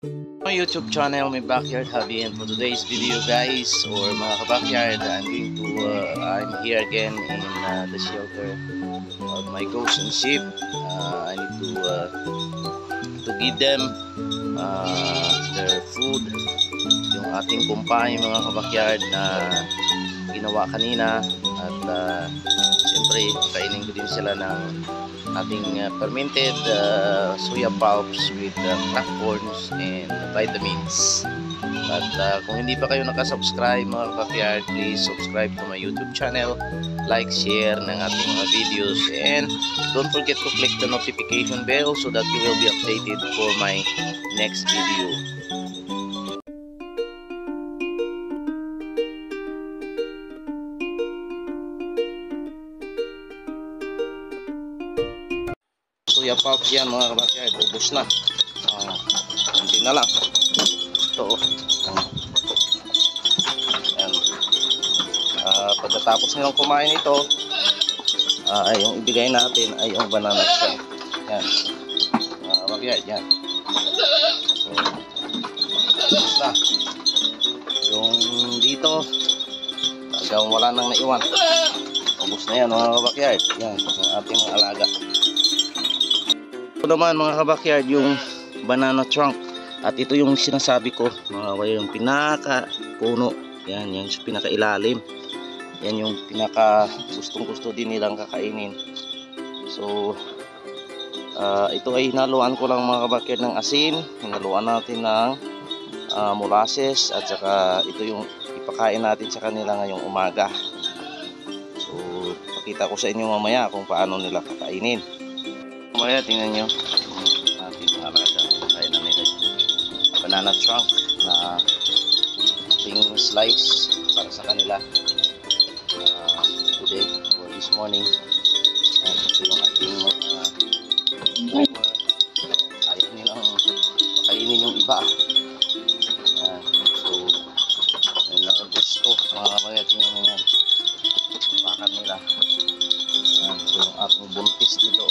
My YouTube channel, my backyard hobby, and for today's video guys, or mga kabackyard, I'm here again in the shelter of my goats and sheep. I need to give them their food, yung ating kumpay mga kabakyard na ginawa kanina, at siyempre kainin ko din sila ng ating fermented soya pulps with crack corns and vitamins. At kung hindi pa kayo nakasubscribe mga kabakyard, please subscribe to my YouTube channel, like, share ng ating mga videos, and don't forget to click the notification bell so that you will be updated for my next video. Soya pulps yan mga kabakyard, ubos na. Kunti na lang. Ito yan. Pagkatapos nilang kumain ito, yung ibigay natin ay yung banana chunk. Yan mga kabakyard, yan. So, ubos na. Yung dito hanggang wala nang naiwan, ubos na yan mga kabakyard. Yan yung ating mga alaga. Ito naman mga kabakyard yung banana trunk, at ito yung sinasabi ko mga kabakyard, yung pinaka puno, yan yung pinaka ilalim, yan yung pinaka gusto din nilang kakainin. So ito ay hinaluan ko lang mga kabakyard ng asin, hinaluan natin ng molasses, at saka ito yung ipakain natin sa kanila ngayong umaga. So pakita ko sa inyo mamaya kung paano nila kakainin. Mamaya tingnan nyo ating alaga, kaya na nila banana trunk na ating slice para sa kanila today or this morning. Ito yung ating ayaw nilang makainin yung iba. So yun lang ang gusto mga kabayan. Tingnan nyo yan, pakan nila. Ito yung ating buntis dito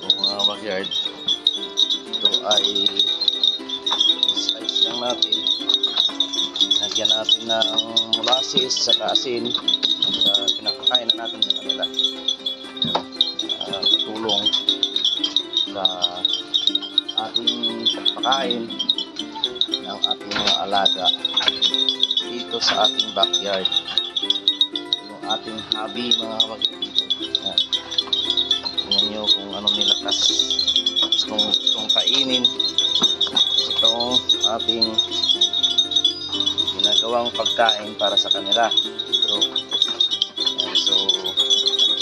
mga backyard. Ito ay slice lang natin, lagyan natin ng molasses sa asin, at pinapakain na natin sa kanila. Katulong sa ating pagpakain ng ating mga alaga dito sa ating backyard. Yung ating hobby mga backyard dito. Tingnan nyo kung ano nila gustong kainin itong ating ginagawang pagkain para sa kanila. So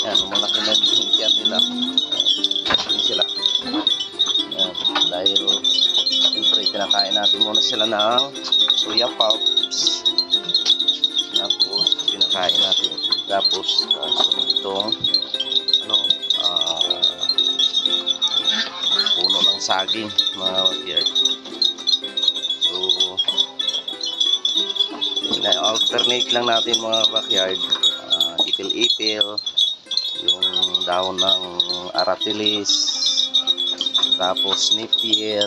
yan, malaki na din nila sila. Yan, dahil siyempre pinakain natin muna sila ng soya pulps, tapos pinakain natin, tapos itong puno ng saging mga backyard. So alternate lang natin mga backyard, ipil-ipil yung dahon ng aratilis, tapos napier,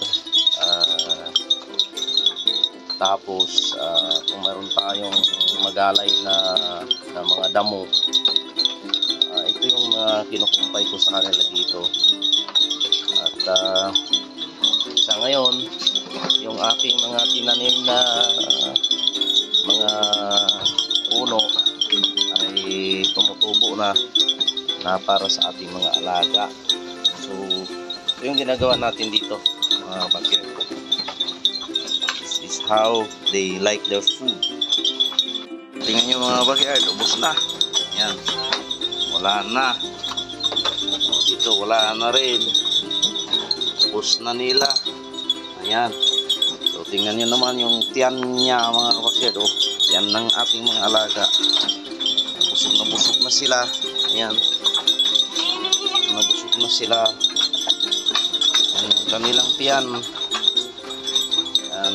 tapos kung meron tayong magalay na mga damo, ito yung kinukumpay ko sa kanila dito. At sa ngayon, yung aking mga tinanim na mga puno ay tumutubo na para sa ating mga alaga. So ito yung ginagawa natin dito mga backyard. This is how they like their food. Tingnan nyo mga backyard, ubos na. Yan, wala na. Dito wala na rin, ubos na nila. Ayan. So tingnan nyo naman yung tiyan niya mga kabakyard. Yan ng ating mga alaga. Busog na sila. Ayan, nabusog na sila. Yan yung kanilang tiyan. Ayan,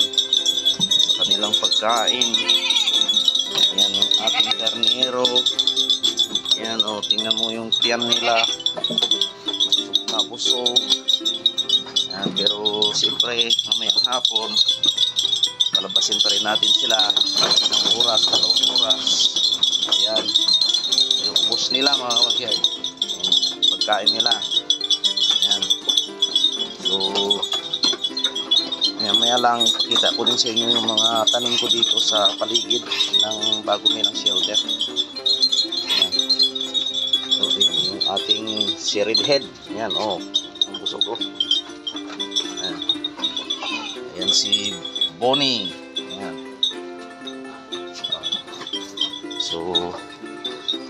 sa kanilang pagkain. Ayan yung ating ternero. Ayan, tingnan mo yung tiyan nila. Busog na busog. siyempre mamayang hapon palabasin pa rin natin sila ng oras, 2 oras. Ayan, yung ubos nila mga kabakyard, yung pagkain nila. Ayan, so maya lang pakita ko din sa inyo yung mga tanim ko dito sa paligid ng bago nilang shelter. Ayan, so yun, yung ating si Redhead. Ayan, oh, ang busog ko. Ayan, ayan si Bonnie. Ayan. So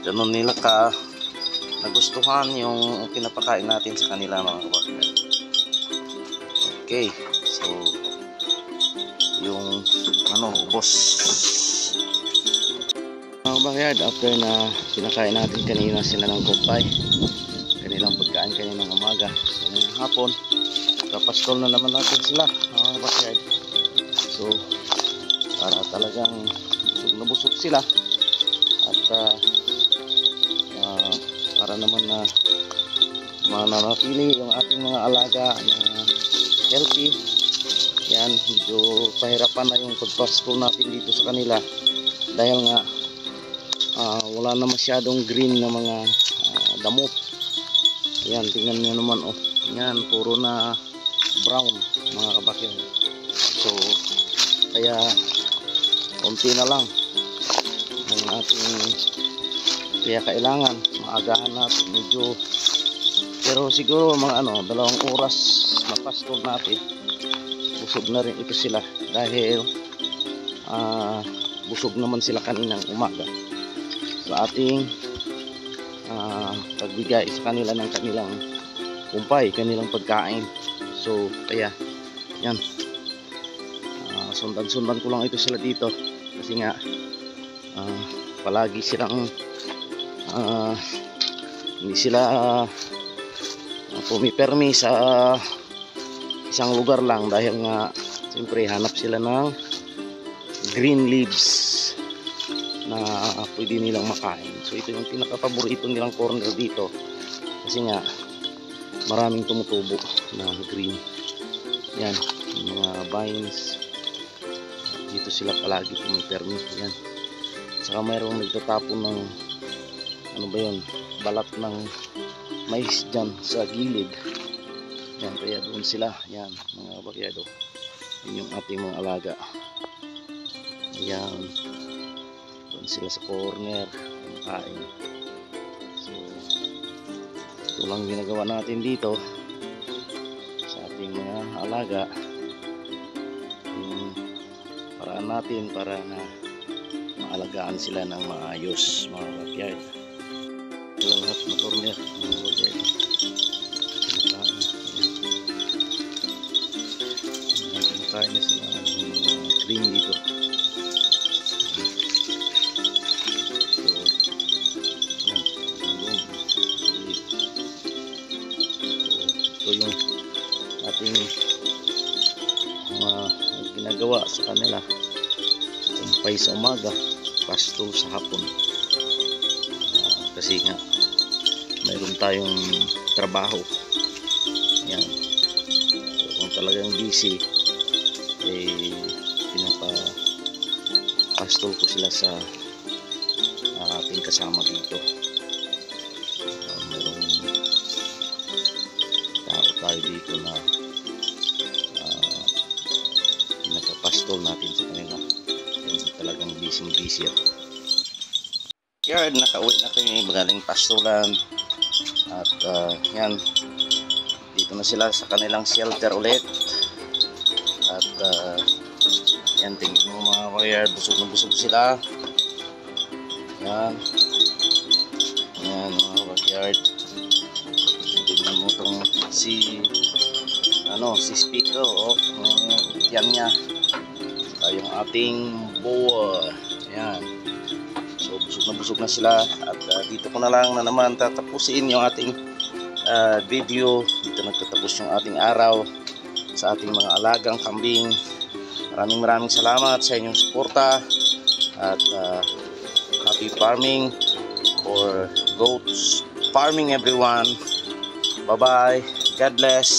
ganun nila ka nagustuhan yung pinapakain natin sa kanila mga kabakyard. Okay, so yung ubos mga kabakyard. After na pinakain natin kanina sila ng kumpay, kanilang pagkain kaninang umaga, so ngayong hapon kapastol na naman natin sila mga kabakyard. So para talagang busog na busog sila at para naman na mananatili yung ating mga alaga na healthy. Yan, medyo pahirapan na yung pagpastol natin dito sa kanila dahil nga wala na masyadong green na mga damo. Yan, tingnan nyo naman, oh, yan, puro na brown mga kabakyard. So kaya konti na lang ang ating, kaya kailangan maagahan natin medyo, pero siguro mga 2 oras na pastol natin, busog na rin ito sila dahil busog naman sila kaninang umaga sa ating pagbigay sa kanila ng kanilang kumpay, kanilang pagkain. So kaya yan, sundan-sundan ko lang ito sila dito kasi nga palagi silang hindi sila pumipermi sa isang lugar lang dahil nga siyempre hanap sila ng green leaves na pwede nilang makain. So ito yung pinaka-paborito nilang corner dito kasi nga maraming tumutubo na green. Yan, yung mga vines dito sila palagi pumipermi. Yan, saka mayroong nagtatapon ng balat ng mais dyan sa gilid. Yan, kaya doon sila. Yan mga kabakyard, yun yung ating mga alaga. Ayan, doon sila sa corner kain. So ito lang ginagawa natin dito sa ating mga alaga, yung paraan natin para na maalagaan sila ng maayos mga kabakyard. Ito lahat na corner mga kabakyard, kumakain na sila ng green dito. So ito yung ating ginagawa sa kanila, kumpay sa umaga, pastol sa hapon. Kasi nga mayroon tayong trabaho. Yan, so kung talagang busy, pinapapastol ko sila sa ating kasama dito. Mayroong tao tayo dito na pinapapastol natin sa kanila. Talagang busy ako. Yan, nakauwi na kami magaling pastolan at yan, dito na sila sa kanilang shelter ulit. At yan, tingin mo mga kabakyard, busog na busog sila. Yan, yan mga kabakyard, tingnan mo itong si Speaker, yan niya, saka yung ating boa. Yan, so busog na sila. At dito ko na lang na naman tatapusin yung ating video. Dito nagtatapos yung ating araw sa ating mga alagang kambing. Maraming salamat sa inyong suporta at happy farming or goats farming everyone. Bye bye, God bless.